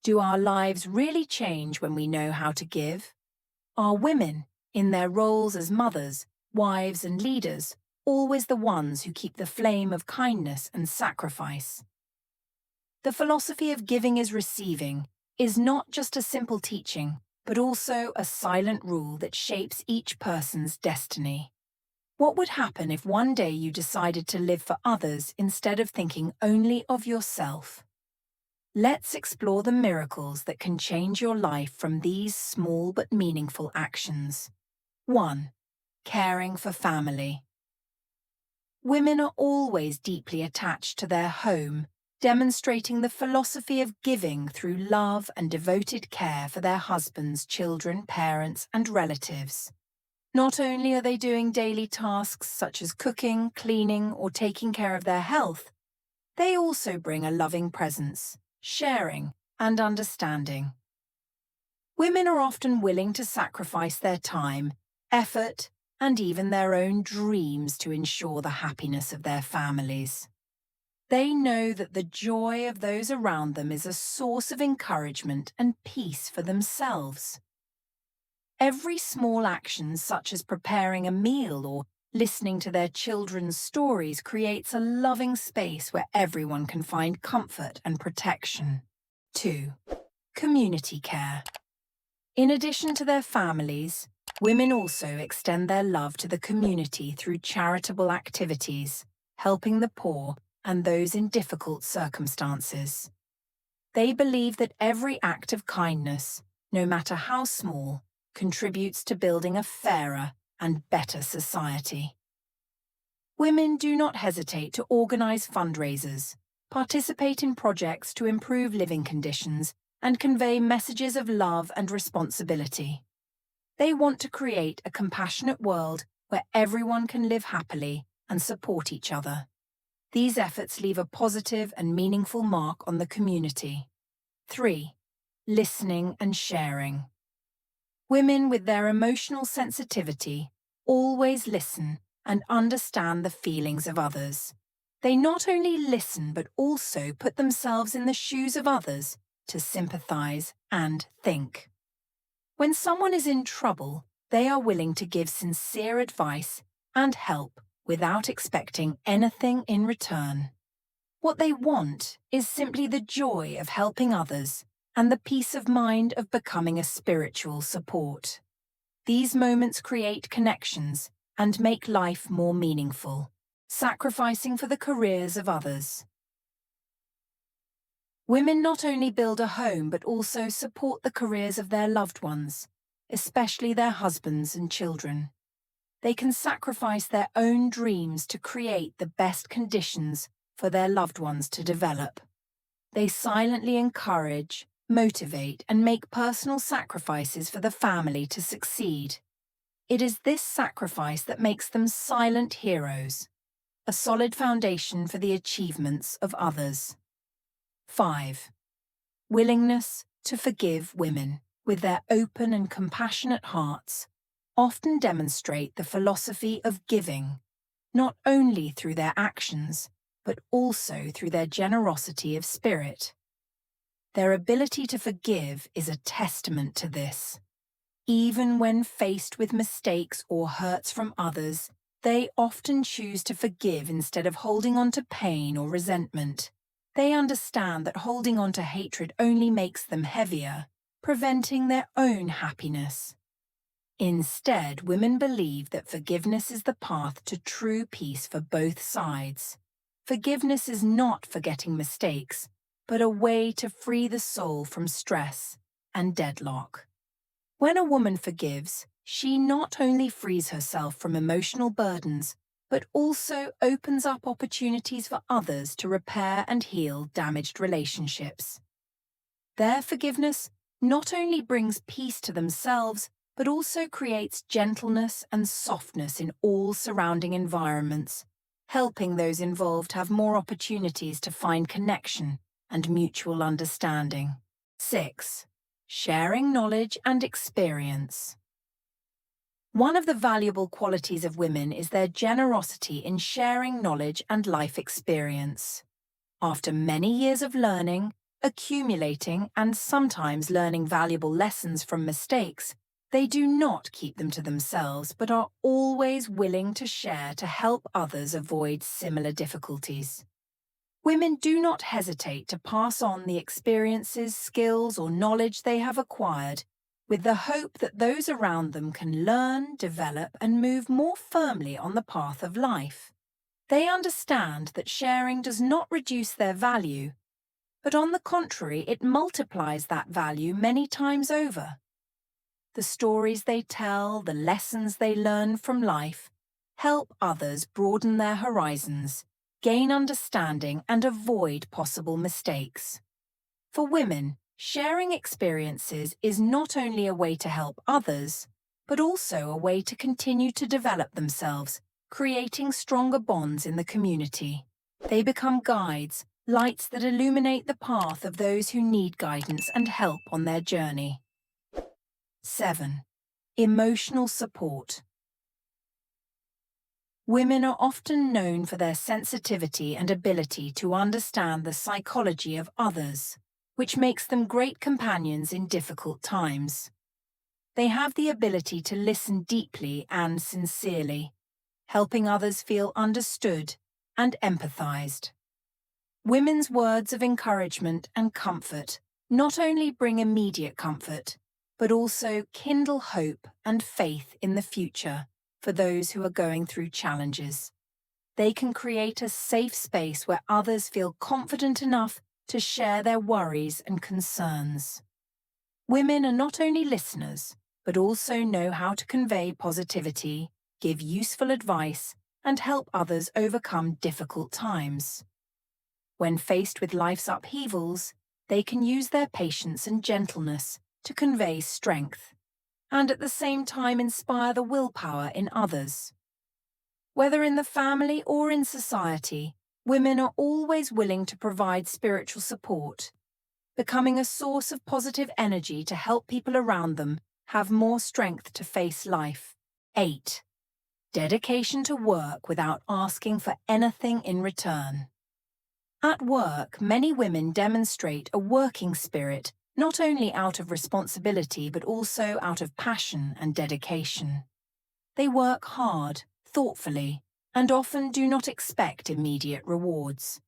Do our lives really change when we know how to give? Are women, in their roles as mothers, wives, and leaders, always the ones who keep the flame of kindness and sacrifice? The philosophy of giving is receiving is not just a simple teaching, but also a silent rule that shapes each person's destiny. What would happen if one day you decided to live for others instead of thinking only of yourself? Let's explore the miracles that can change your life from these small but meaningful actions. 1. Caring for family. Women are always deeply attached to their home, demonstrating the philosophy of giving through love and devoted care for their husbands, children, parents, and relatives. Not only are they doing daily tasks such as cooking, cleaning, or taking care of their health, they also bring a loving presence, sharing, and understanding. Women are often willing to sacrifice their time, effort, and even their own dreams to ensure the happiness of their families. They know that the joy of those around them is a source of encouragement and peace for themselves. Every small action, such as preparing a meal or listening to their children's stories, creates a loving space where everyone can find comfort and protection. 2. Community care. In addition to their families, women also extend their love to the community through charitable activities, helping the poor and those in difficult circumstances. They believe that every act of kindness, no matter how small, contributes to building a fairer and better society. Women do not hesitate to organize fundraisers, participate in projects to improve living conditions, and convey messages of love and responsibility. They want to create a compassionate world where everyone can live happily and support each other. These efforts leave a positive and meaningful mark on the community. 3. Listening and sharing. Women with their emotional sensitivity always listen and understand the feelings of others. They not only listen but also put themselves in the shoes of others to sympathize and think. When someone is in trouble, they are willing to give sincere advice and help without expecting anything in return. What they want is simply the joy of helping others and the peace of mind of becoming a spiritual support. These moments create connections and make life more meaningful, sacrificing for the careers of others. Women not only build a home but also support the careers of their loved ones, especially their husbands and children. They can sacrifice their own dreams to create the best conditions for their loved ones to develop. They silently encourage, motivate, and make personal sacrifices for the family to succeed. It is this sacrifice that makes them silent heroes, a solid foundation for the achievements of others. 5. Willingness to forgive. Women, with their open and compassionate hearts, often demonstrate the philosophy of giving, not only through their actions, but also through their generosity of spirit. Their ability to forgive is a testament to this. Even when faced with mistakes or hurts from others, they often choose to forgive instead of holding on to pain or resentment. They understand that holding on to hatred only makes them heavier, preventing their own happiness. Instead, women believe that forgiveness is the path to true peace for both sides. Forgiveness is not forgetting mistakes, but a way to free the soul from stress and deadlock. When a woman forgives, she not only frees herself from emotional burdens, but also opens up opportunities for others to repair and heal damaged relationships. Their forgiveness not only brings peace to themselves, but also creates gentleness and softness in all surrounding environments, helping those involved have more opportunities to find connection and mutual understanding. 6. Sharing knowledge and experience. One of the valuable qualities of women is their generosity in sharing knowledge and life experience. After many years of learning, accumulating and sometimes learning valuable lessons from mistakes, they do not keep them to themselves but are always willing to share to help others avoid similar difficulties. Women do not hesitate to pass on the experiences, skills, or knowledge they have acquired, with the hope that those around them can learn, develop, and move more firmly on the path of life. They understand that sharing does not reduce their value, but on the contrary, it multiplies that value many times over. The stories they tell, the lessons they learn from life, help others broaden their horizons, gain understanding, and avoid possible mistakes. For women, sharing experiences is not only a way to help others, but also a way to continue to develop themselves, creating stronger bonds in the community. They become guides, lights that illuminate the path of those who need guidance and help on their journey. 7. Emotional support. Women are often known for their sensitivity and ability to understand the psychology of others, which makes them great companions in difficult times. They have the ability to listen deeply and sincerely, helping others feel understood and empathized. Women's words of encouragement and comfort not only bring immediate comfort, but also kindle hope and faith in the future for those who are going through challenges. They can create a safe space where others feel confident enough to share their worries and concerns. Women are not only listeners, but also know how to convey positivity, give useful advice, and help others overcome difficult times. When faced with life's upheavals, they can use their patience and gentleness to convey strength, and at the same time inspire the willpower in others. Whether in the family or in society, women are always willing to provide spiritual support, becoming a source of positive energy to help people around them have more strength to face life. 8. Dedication to work without asking for anything in return. At work, many women demonstrate a working spirit not only out of responsibility but also out of passion and dedication. They work hard, thoughtfully, and often do not expect immediate rewards.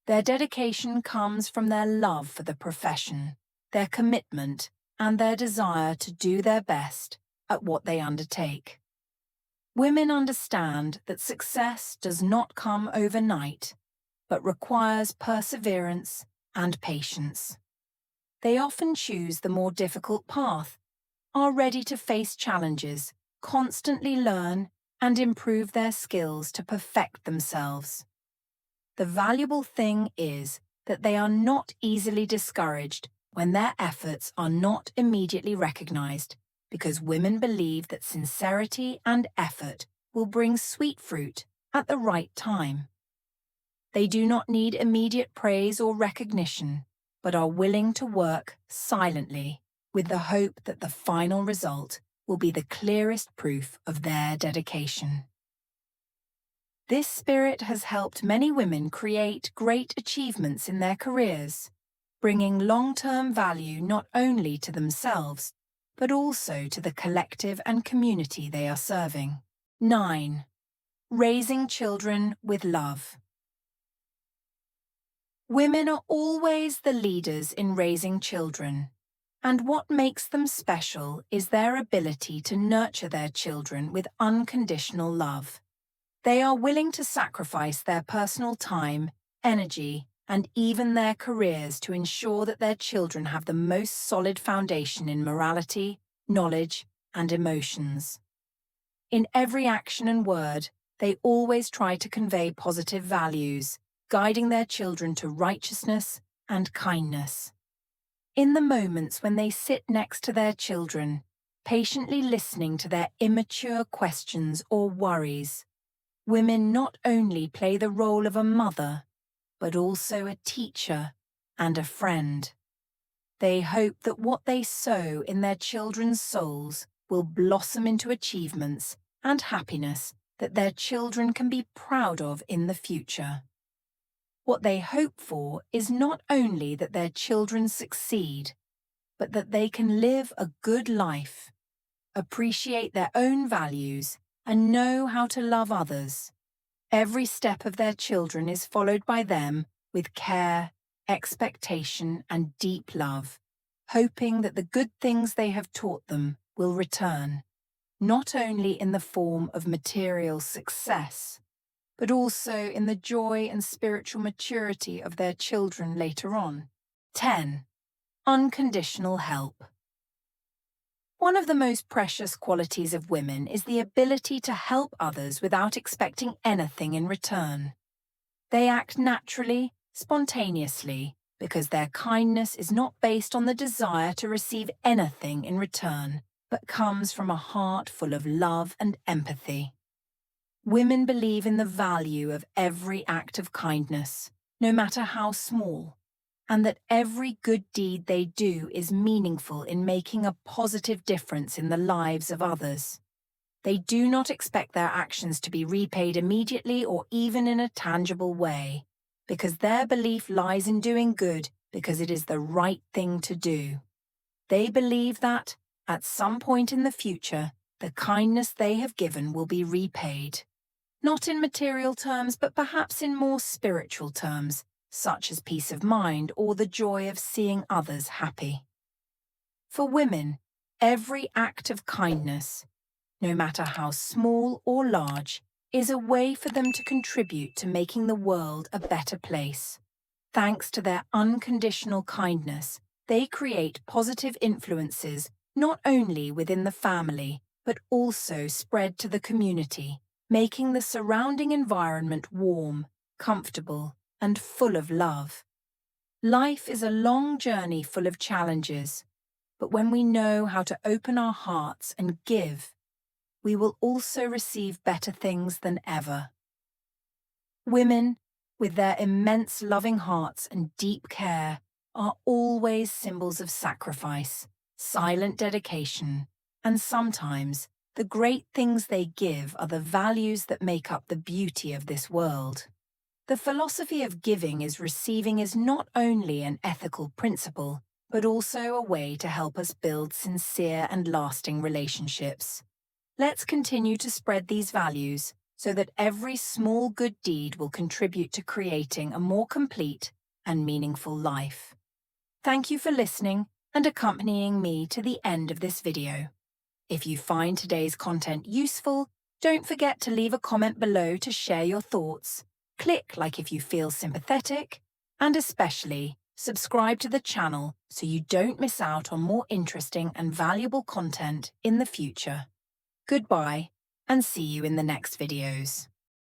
Their dedication comes from their love for the profession, their commitment, and their desire to do their best at what they undertake. Women understand that success does not come overnight, but requires perseverance and patience. They often choose the more difficult path, are ready to face challenges, constantly learn, and improve their skills to perfect themselves. The valuable thing is that they are not easily discouraged when their efforts are not immediately recognized, because women believe that sincerity and effort will bring sweet fruit at the right time. They do not need immediate praise or recognition, but are willing to work silently with the hope that the final result will be the clearest proof of their dedication. This spirit has helped many women create great achievements in their careers, bringing long-term value not only to themselves, but also to the collective and community they are serving. 9. Raising children with love. Women are always the leaders in raising children, and what makes them special is their ability to nurture their children with unconditional love. They are willing to sacrifice their personal time, energy, and even their careers to ensure that their children have the most solid foundation in morality, knowledge, and emotions. In every action and word, they always try to convey positive values, guiding their children to righteousness and kindness. In the moments when they sit next to their children, patiently listening to their immature questions or worries, women not only play the role of a mother, but also a teacher and a friend. They hope that what they sow in their children's souls will blossom into achievements and happiness that their children can be proud of in the future. What they hope for is not only that their children succeed, but that they can live a good life, appreciate their own values, and know how to love others. Every step of their children is followed by them with care, expectation, and deep love, hoping that the good things they have taught them will return, not only in the form of material success, but also in the joy and spiritual maturity of their children later on. 10. Unconditional help. One of the most precious qualities of women is the ability to help others without expecting anything in return. They act naturally, spontaneously, because their kindness is not based on the desire to receive anything in return, but comes from a heart full of love and empathy. Women believe in the value of every act of kindness, no matter how small, and that every good deed they do is meaningful in making a positive difference in the lives of others. They do not expect their actions to be repaid immediately or even in a tangible way, because their belief lies in doing good because it is the right thing to do. They believe that, at some point in the future, the kindness they have given will be repaid. Not in material terms, but perhaps in more spiritual terms, such as peace of mind or the joy of seeing others happy. For women, every act of kindness, no matter how small or large, is a way for them to contribute to making the world a better place. Thanks to their unconditional kindness, they create positive influences not only within the family, but also spread to the community, making the surrounding environment warm, comfortable, and full of love. Life is a long journey full of challenges, but when we know how to open our hearts and give, we will also receive better things than ever. Women, with their immense loving hearts and deep care, are always symbols of sacrifice, silent dedication, and sometimes the great things they give are the values that make up the beauty of this world. The philosophy of giving is not only an ethical principle, but also a way to help us build sincere and lasting relationships. Let's continue to spread these values so that every small good deed will contribute to creating a more complete and meaningful life. Thank you for listening and accompanying me to the end of this video. If you find today's content useful, don't forget to leave a comment below to share your thoughts. Click like if you feel sympathetic, and especially subscribe to the channel so you don't miss out on more interesting and valuable content in the future. Goodbye, and see you in the next videos.